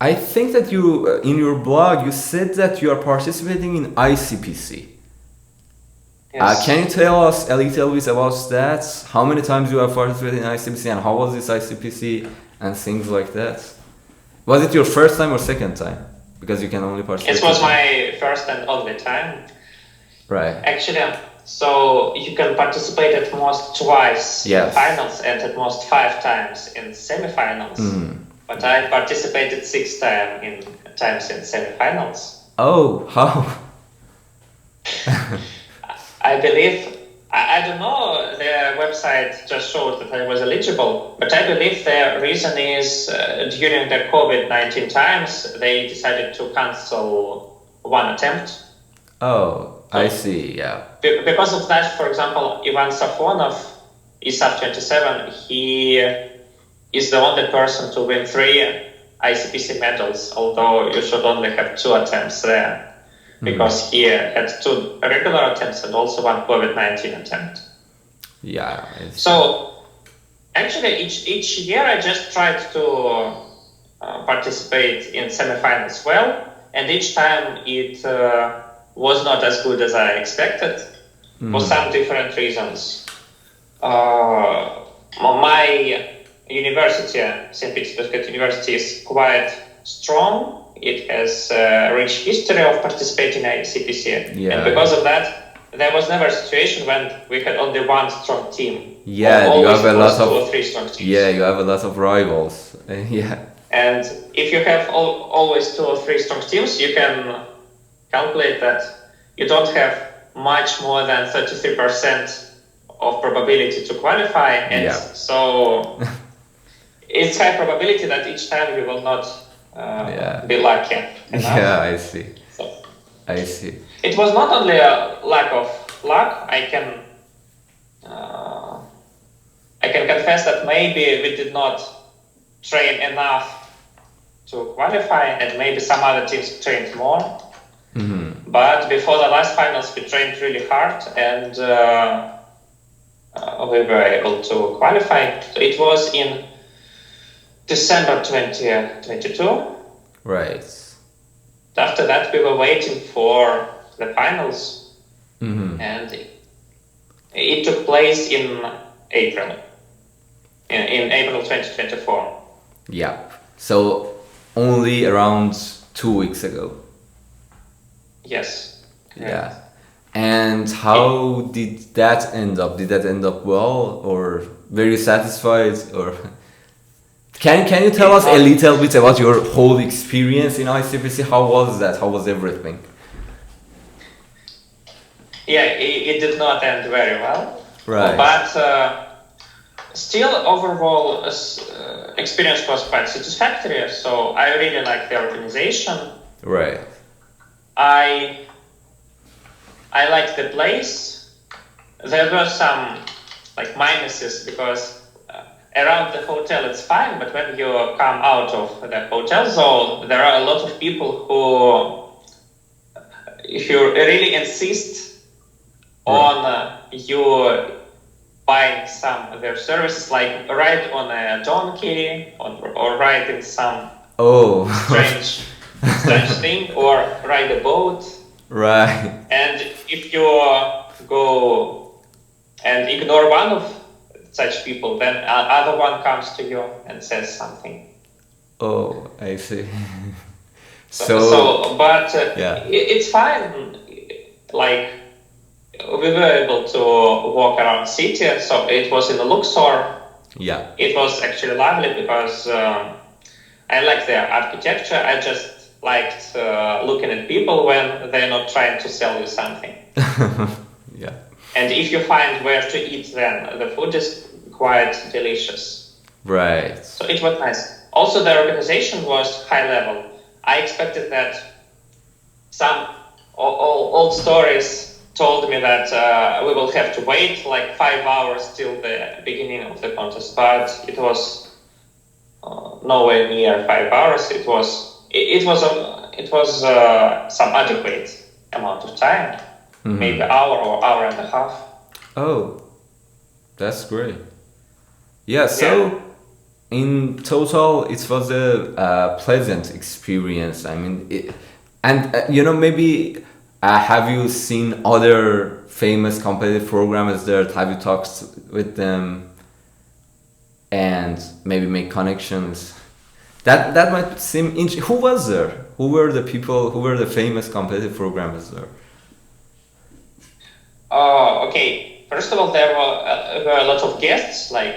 I think that you, in your blog, you said that you are participating in ICPC. Can you Yes. tell us a little bit about that? How many times you have participated in ICPC and how was this ICPC and things like that? Was it your first time or second time? Because you can only participate It two was times. my first and only time. Right. Actually, so you can participate at most twice in Yes. finals and at most 5 times in semifinals. But I participated 6 times in semifinals. Oh, how? I believe, I don't know, the website just showed that I was eligible, but I believe the reason is during the COVID-19 times, they decided to cancel one attempt. Oh, I see, yeah. Because of that, for example, Ivan Safonov, ISAF 27, he is the only person to win 3 ICPC medals, although you should only have 2 attempts there. Because he had 2 regular attempts and also 1 COVID-19 attempt. Yeah. So actually, each year I just tried to participate in semifinals well, and each time it was not as good as I expected for some different reasons. My university, St. Petersburg University, is quite strong. It has a rich history of participating in ICPC. Yeah. And because of that, there was never a situation when we had only one strong team. Yeah, you have a lot of 2 or 3 strong teams. Yeah, you have a lot of rivals. Yeah. And if you have always 2 or 3 strong teams, you can calculate that you don't have much more than 33% of probability to qualify. And so it's high probability that each time you will not be lucky. Yeah, I see. So I see. it was not only a lack of luck. I can confess that maybe we did not train enough to qualify, and maybe some other teams trained more. But before the last finals, we trained really hard, and we were able to qualify. So it was in December 2022. Right. After that, we were waiting for the finals, and it took place in April. In April 2024. Yeah. So only around 2 weeks ago. Yes. Correct. Yeah. And how did that end up? Did that end up well, or were you satisfied, or can you tell us a little bit about your whole experience in ICPC? How was that? How was everything? Yeah, it did not end very well. Right. But still, overall experience was quite satisfactory. So I really like the organization. Right. I liked the place. There were some minuses because around the hotel it's fine, but when you come out of the hotel zone, there are a lot of people who, if you really insist on you buying some of their services, like ride on a donkey or ride in some strange thing, or ride a boat. Right. And if you go and ignore one of such people, then other one comes to you and says something. Oh, I see. It's fine. Like, we were able to walk around city, so it was in Luxor. Yeah. It was actually lovely because I like their architecture. I just liked looking at people when they're not trying to sell you something. Yeah. And if you find where to eat, then the food is quite delicious. Right. So it was nice. Also, the organization was high level. I expected that some old stories told me that we will have to wait like 5 hours till the beginning of the contest, but it was nowhere near 5 hours. It was some adequate amount of time, maybe an hour or hour and a half. Oh, that's great. Yeah. So in total, it was a pleasant experience. I mean, maybe have you seen other famous competitive programmers there? Have you talked with them and maybe make connections? That might seem interesting. Who was there? Who were the people? Who were the famous competitive programmers there? Okay. First of all, there were a lot of guests like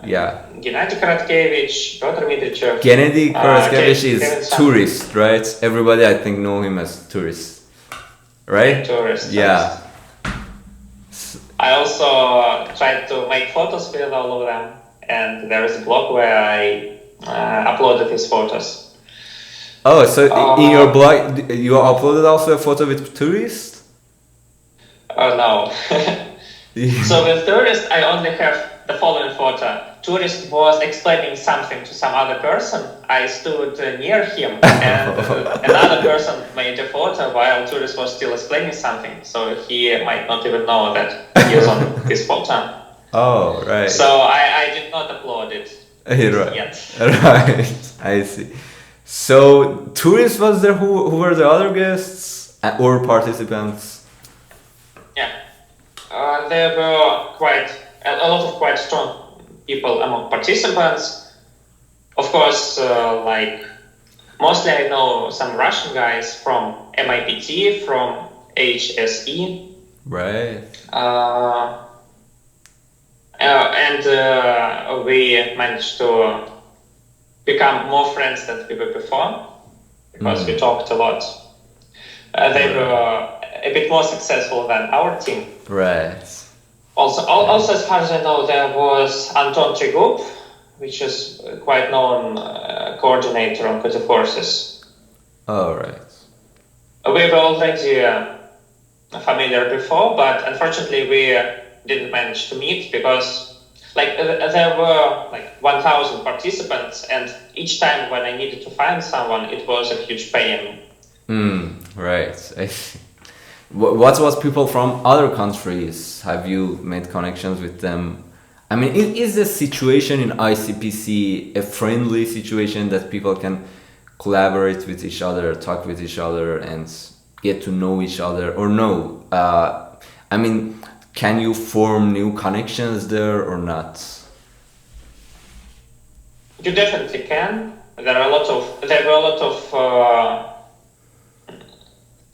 Gennady Karatkevich, Piotr Mitrichev. Gennady Karatkevich is tourist, right? Everybody I think know him as tourist, right? Tourist. Yeah. I also tried to make photos with all of them, and there is a blog where I uploaded his photos. Oh, so in your blog, you uploaded also a photo with tourists? Oh no. So with tourist, I only have the following photo. Tourist was explaining something to some other person. I stood near him, and another person made a photo while tourist was still explaining something. So he might not even know that he is on this photo. Oh, right. So I did not upload it yet. Right, I see. So tourist was there. Who were the other guests or participants? Yeah, there were a lot of quite strong people among participants. Of course, mostly I know some Russian guys from MIPT, from HSE. Right. And we managed to become more friends than we were before because we talked a lot. They were a bit more successful than our team. Right. Also, as far as I know, there was Anton Trigup, which is quite known coordinator on Codeforces. Oh, right. We were already familiar before, but unfortunately we didn't manage to meet because there were 1,000 participants, and each time when I needed to find someone, it was a huge pain. Right. I see. What was people from other countries? Have you made connections with them? I mean, is the situation in ICPC a friendly situation that people can collaborate with each other, talk with each other, and get to know each other? Or no? I mean, can you form new connections there or not? You definitely can. There were a lot of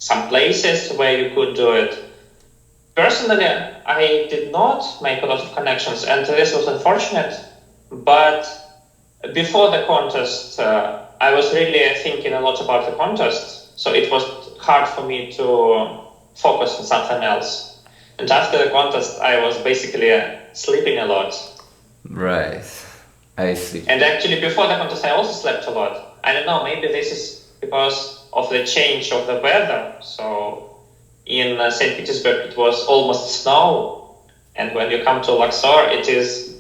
some places where you could do it. Personally, I did not make a lot of connections, and this was unfortunate. But before the contest, I was really thinking a lot about the contest, so it was hard for me to focus on something else. And after the contest, I was basically sleeping a lot. Right, I see. And actually, before the contest, I also slept a lot. I don't know, maybe this is because of the change of the weather. So in St. Petersburg, it was almost snow, and when you come to Luxor, it is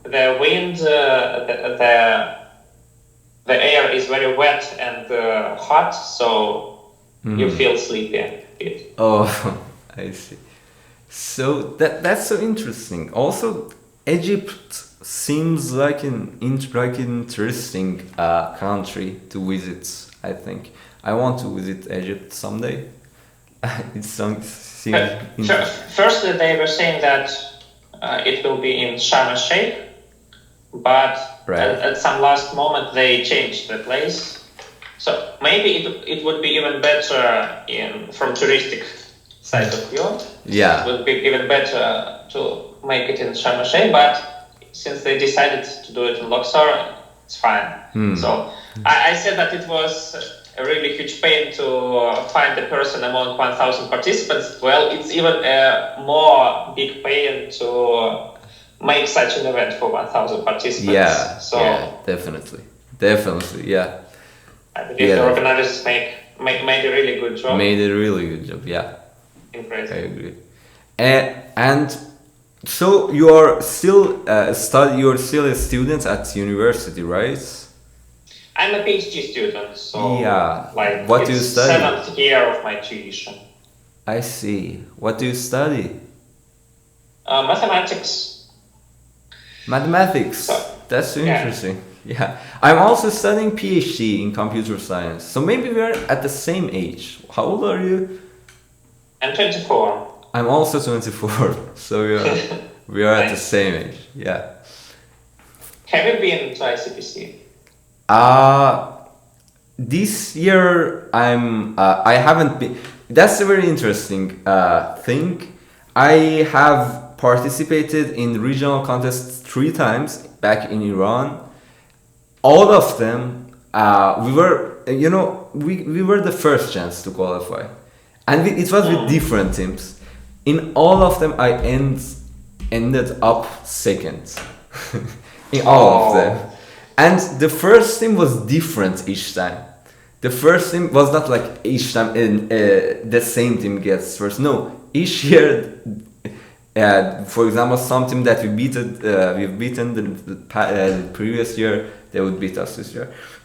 the wind, the air is very wet and hot, so you feel sleepy. Oh, I see. So that's so interesting. Also, Egypt seems like an interesting country to visit. I think I want to visit Egypt someday. Seems Firstly, they were saying that it will be in Sharm el Sheikh, but at some last moment they changed the place. So maybe it would be even better from touristic side of view. Yeah, it would be even better to make it in Sharm el Sheikh, but since they decided to do it in Luxor, it's fine. So I said that it was a really huge pain to find a person among 1,000 participants. Well, it's even a more big pain to make such an event for 1,000 participants. Yeah, definitely, yeah. I believe the organizers made a really good job. Yeah. Impressive. I agree. And so you are still you're still a student at university, right? I'm a PhD student, so what do you study? 7th year of my tuition. I see. What do you study? Mathematics. Mathematics. So, That's so yeah. interesting. Yeah. I'm also studying PhD in computer science. So maybe we're at the same age. How old are you? I'm 24. I'm also 24. So we are at the Nice. same age. Yeah. Have you been to ICPC? Uh this year I haven't been. That's a very interesting thing. I have participated in regional contests 3 times back in Iran. All of them, we were the first chance to qualify, and it was with different teams. In all of them, I ended up second. In all of them, and the first team was different each time. The first team was not like each time the same team gets first. No, each year, for example, some team that we've beaten the previous year, they would beat us this year.